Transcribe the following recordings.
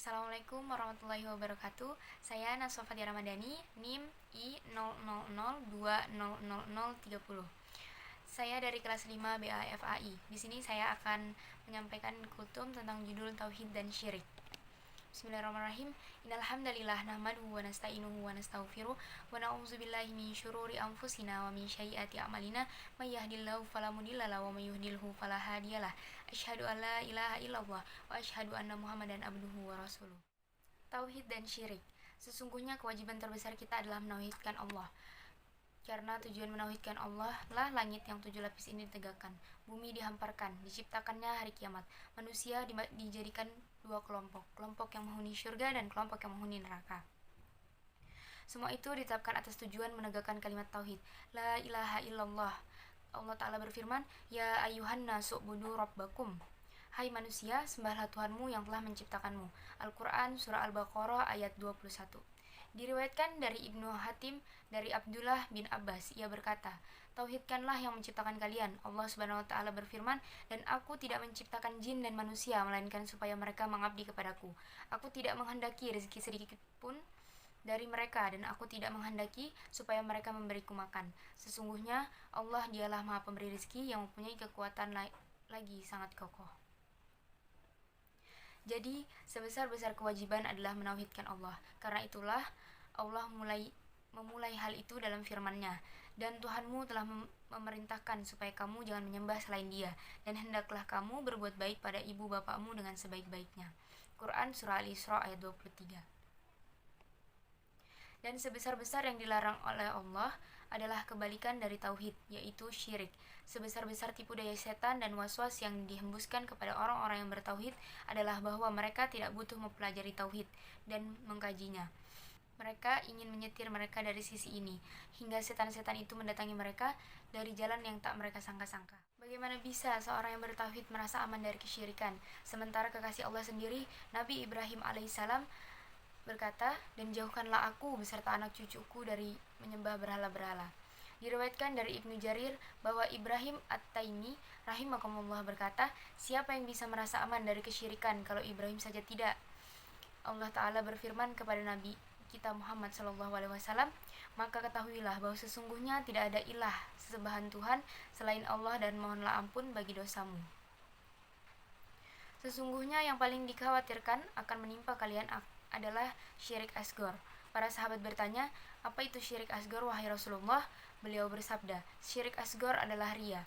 Assalamualaikum warahmatullahi wabarakatuh. Saya Naswa Fatia Ramadhani, NIM I00020030. Saya dari kelas 5 BAFAI. Di sini saya akan menyampaikan kultum tentang judul Tauhid dan Syirik. Bismillahirrahmanirrahim. Innal hamdalillah nahmaduhu wa nasta'inuhu wa nastaghfiruh wa na'udzubillahi min syururi anfusina wa min sayyiati a'malina may yahdihillahu fala mudilla lahu wa may yudhlilhu fala hadiyalah. Asyhadu an la ilaha illallah wa asyhadu anna Muhammadan abduhu wa rasuluh. Tauhid dan syirik. Sesungguhnya kewajiban terbesar kita adalah menauhidkan Allah. Karena tujuan menauhidkan Allah lah langit yang 7 lapis ini ditegakkan, bumi dihamparkan, diciptakannya hari kiamat, manusia dijadikan 2 kelompok, kelompok yang menghuni syurga dan kelompok yang menghuni neraka. Semua itu ditetapkan atas tujuan menegakkan kalimat tauhid, la ilaha illallah. Allah Ta'ala berfirman, ya ayuhan nasu budu rabbakum. Hai manusia, sembahlah Tuhanmu yang telah menciptakanmu. Al-Quran Surah Al-Baqarah ayat 21. Diriwayatkan dari Ibnu Hatim dari Abdullah bin Abbas, ia berkata, tauhidkanlah yang menciptakan kalian. Allah Subhanahu wa taala berfirman, dan aku tidak menciptakan jin dan manusia melainkan supaya mereka mengabdi kepadaku. Aku tidak menghendaki rezeki sedikit pun dari mereka, dan aku tidak menghendaki supaya mereka memberiku makan. Sesungguhnya Allah dialah Maha Pemberi rezeki yang mempunyai kekuatan lagi sangat kokoh. Jadi, sebesar-besar kewajiban adalah menauhidkan Allah. Karena itulah Allah memulai hal itu dalam firman-Nya. Dan Tuhanmu telah memerintahkan supaya kamu jangan menyembah selain Dia, dan hendaklah kamu berbuat baik pada ibu bapakmu dengan sebaik-baiknya. Quran Surah Al-Isra ayat 23. Dan sebesar-besar yang dilarang oleh Allah adalah kebalikan dari tauhid, yaitu syirik. Sebesar-besar tipu daya setan dan waswas yang dihembuskan kepada orang-orang yang bertauhid adalah bahwa mereka tidak butuh mempelajari tauhid dan mengkajinya. Mereka ingin menyetir mereka dari sisi ini, hingga setan-setan itu mendatangi mereka dari jalan yang tak mereka sangka-sangka. Bagaimana bisa seorang yang bertauhid merasa aman dari kesyirikan, sementara kekasih Allah sendiri, Nabi Ibrahim alaihissalam, berkata, dan jauhkanlah aku beserta anak cucuku dari menyembah berhala-berhala. Diriwayatkan dari Ibnu Jarir bahwa Ibrahim At-Taimi rahimakumullah berkata, siapa yang bisa merasa aman dari kesyirikan kalau Ibrahim saja tidak? Allah Ta'ala berfirman kepada Nabi kita Muhammad SAW, maka ketahuilah bahwa sesungguhnya tidak ada ilah sesembahan Tuhan selain Allah dan mohonlah ampun bagi dosamu. Sesungguhnya yang paling dikhawatirkan akan menimpa kalian adalah syirik asghar. Para sahabat bertanya, apa itu syirik asghar wahai Rasulullah? Beliau bersabda, syirik asghar adalah riya.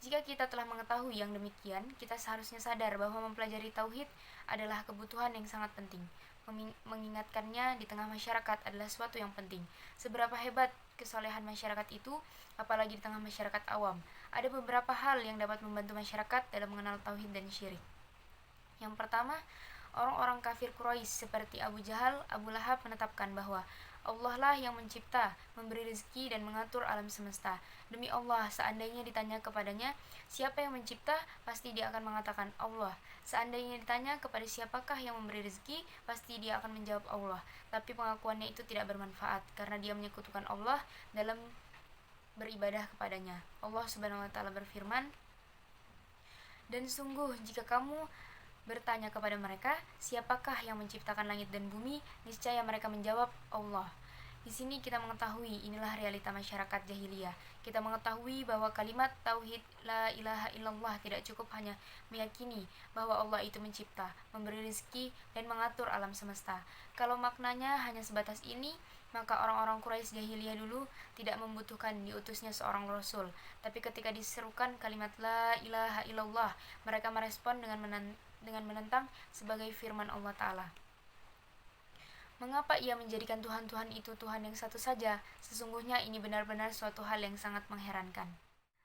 Jika kita telah mengetahui yang demikian, kita seharusnya sadar bahwa mempelajari tauhid adalah kebutuhan yang sangat penting. Mengingatkannya di tengah masyarakat adalah suatu yang penting. Seberapa hebat kesolehan masyarakat itu, apalagi di tengah masyarakat awam. Ada beberapa hal yang dapat membantu masyarakat dalam mengenal tauhid dan syirik. Yang pertama, orang-orang kafir Quraisy seperti Abu Jahal, Abu Lahab menetapkan bahwa Allah lah yang mencipta, memberi rezeki dan mengatur alam semesta. Demi Allah, seandainya ditanya kepadanya, siapa yang mencipta? Pasti dia akan mengatakan Allah. Seandainya ditanya kepada siapakah yang memberi rezeki, pasti dia akan menjawab Allah. Tapi pengakuannya itu tidak bermanfaat karena dia menyekutukan Allah dalam beribadah kepadanya. Allah Subhanahu wa taala berfirman, dan sungguh jika kamu bertanya kepada mereka, siapakah yang menciptakan langit dan bumi? Niscaya mereka menjawab, Allah. Di sini kita mengetahui inilah realita masyarakat jahiliyah. Kita mengetahui bahwa kalimat tauhid la ilaha illallah tidak cukup hanya meyakini bahwa Allah itu mencipta, memberi rezeki dan mengatur alam semesta. Kalau maknanya hanya sebatas ini, maka orang-orang Quraisy jahiliyah dulu tidak membutuhkan diutusnya seorang rasul. Tapi ketika diserukan kalimat la ilaha illallah, mereka merespon dengan menentang sebagai firman Allah Ta'ala. Mengapa ia menjadikan Tuhan-Tuhan itu Tuhan yang satu saja? Sesungguhnya ini benar-benar suatu hal yang sangat mengherankan.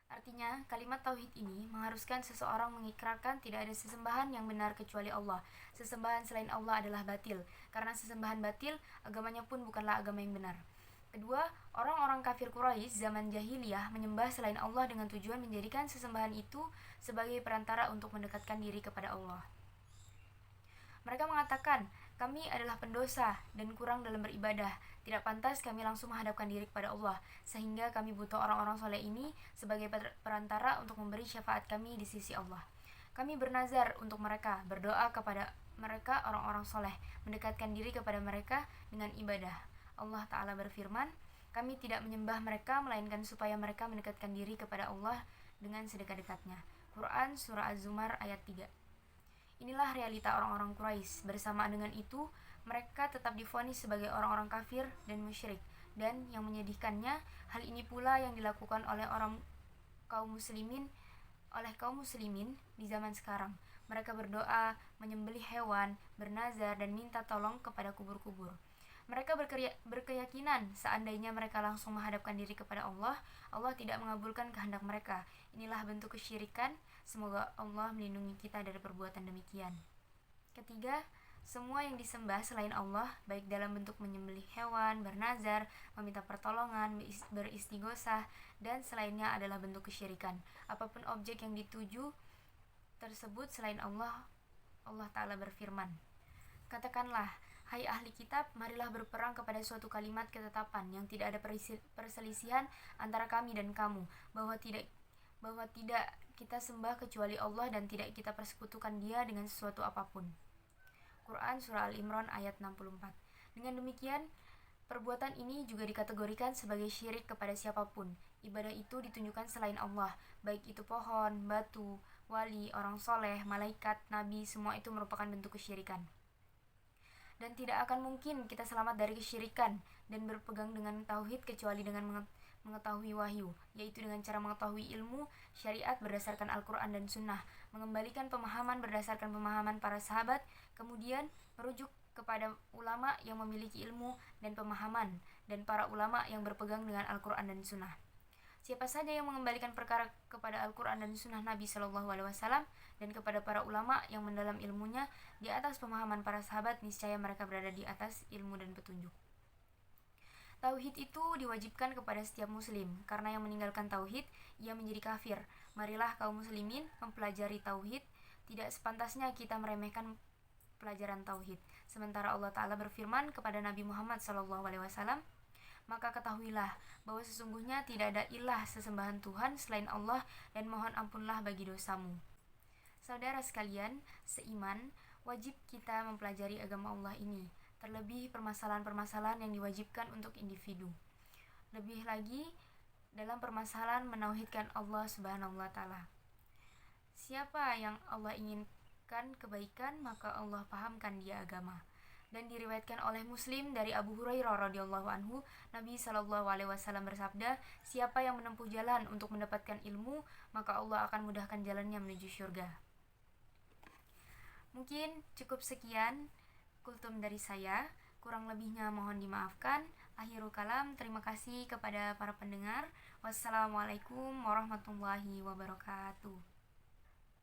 Artinya, kalimat tauhid ini mengharuskan seseorang mengikrarkan tidak ada sesembahan yang benar kecuali Allah. Sesembahan selain Allah adalah batil, karena sesembahan batil, agamanya pun bukanlah agama yang benar. Kedua, orang-orang kafir Quraisy zaman jahiliyah menyembah selain Allah dengan tujuan menjadikan sesembahan itu sebagai perantara untuk mendekatkan diri kepada Allah. Mereka mengatakan, kami adalah pendosa dan kurang dalam beribadah. Tidak pantas kami langsung menghadapkan diri kepada Allah, sehingga kami butuh orang-orang soleh ini sebagai perantara untuk memberi syafaat kami di sisi Allah. Kami bernazar untuk mereka, berdoa kepada mereka orang-orang soleh, mendekatkan diri kepada mereka dengan ibadah. Allah Ta'ala berfirman, kami tidak menyembah mereka melainkan supaya mereka mendekatkan diri kepada Allah dengan sedekat-dekatnya. Quran Surah Az-Zumar ayat 3. Inilah realita orang-orang Quraisy. Bersamaan dengan itu, mereka tetap divonis sebagai orang-orang kafir dan musyrik. Dan yang menyedihkannya, hal ini pula yang dilakukan oleh kaum muslimin di zaman sekarang. Mereka berdoa, menyembelih hewan, bernazar, dan minta tolong kepada kubur-kubur. Mereka berkeyakinan seandainya mereka langsung menghadapkan diri kepada Allah, Allah tidak mengabulkan kehendak mereka. Inilah bentuk kesyirikan. Semoga Allah melindungi kita dari perbuatan demikian. Ketiga, semua yang disembah selain Allah, baik dalam bentuk menyembelih hewan, bernazar, meminta pertolongan, beristighosah, dan selainnya adalah bentuk kesyirikan. Apapun objek yang dituju tersebut selain Allah, Allah Ta'ala berfirman, katakanlah, hai ahli kitab, marilah berperang kepada suatu kalimat ketetapan yang tidak ada perselisihan antara kami dan kamu, bahwa tidak kita sembah kecuali Allah dan tidak kita persekutukan Dia dengan sesuatu apapun. Quran Surah Al-Imran ayat 64. Dengan demikian, perbuatan ini juga dikategorikan sebagai syirik kepada siapapun. Ibadah itu ditunjukkan selain Allah, baik itu pohon, batu, wali, orang soleh, malaikat, nabi, semua itu merupakan bentuk kesyirikan. Dan tidak akan mungkin kita selamat dari kesyirikan dan berpegang dengan tauhid kecuali dengan mengetahui wahyu, yaitu dengan cara mengetahui ilmu syariat berdasarkan Al-Quran dan Sunnah, mengembalikan pemahaman berdasarkan pemahaman para sahabat, kemudian merujuk kepada ulama yang memiliki ilmu dan pemahaman, dan para ulama yang berpegang dengan Al-Quran dan Sunnah. Siapa saja yang mengembalikan perkara kepada Al-Quran dan Sunnah Nabi SAW dan kepada para ulama yang mendalam ilmunya di atas pemahaman para sahabat, niscaya mereka berada di atas ilmu dan petunjuk. Tauhid itu diwajibkan kepada setiap muslim, karena yang meninggalkan tauhid, ia menjadi kafir. Marilah kaum muslimin mempelajari tauhid, tidak sepantasnya kita meremehkan pelajaran tauhid. Sementara Allah Ta'ala berfirman kepada Nabi Muhammad SAW, maka ketahuilah bahwa sesungguhnya tidak ada ilah sesembahan Tuhan selain Allah dan mohon ampunlah bagi dosamu. Saudara sekalian, seiman, wajib kita mempelajari agama Allah ini, terlebih permasalahan-permasalahan yang diwajibkan untuk individu. Lebih lagi dalam permasalahan menauhidkan Allah Subhanahu wa Ta'ala. Siapa yang Allah inginkan kebaikan, maka Allah pahamkan dia agama. Dan diriwayatkan oleh Muslim dari Abu Hurairah radhiyallahu anhu, Nabi SAW bersabda, siapa yang menempuh jalan untuk mendapatkan ilmu, maka Allah akan mudahkan jalannya menuju syurga. Mungkin cukup sekian kultum dari saya, kurang lebihnya mohon dimaafkan. Akhirul kalam, terima kasih kepada para pendengar. Wassalamualaikum warahmatullahi wabarakatuh.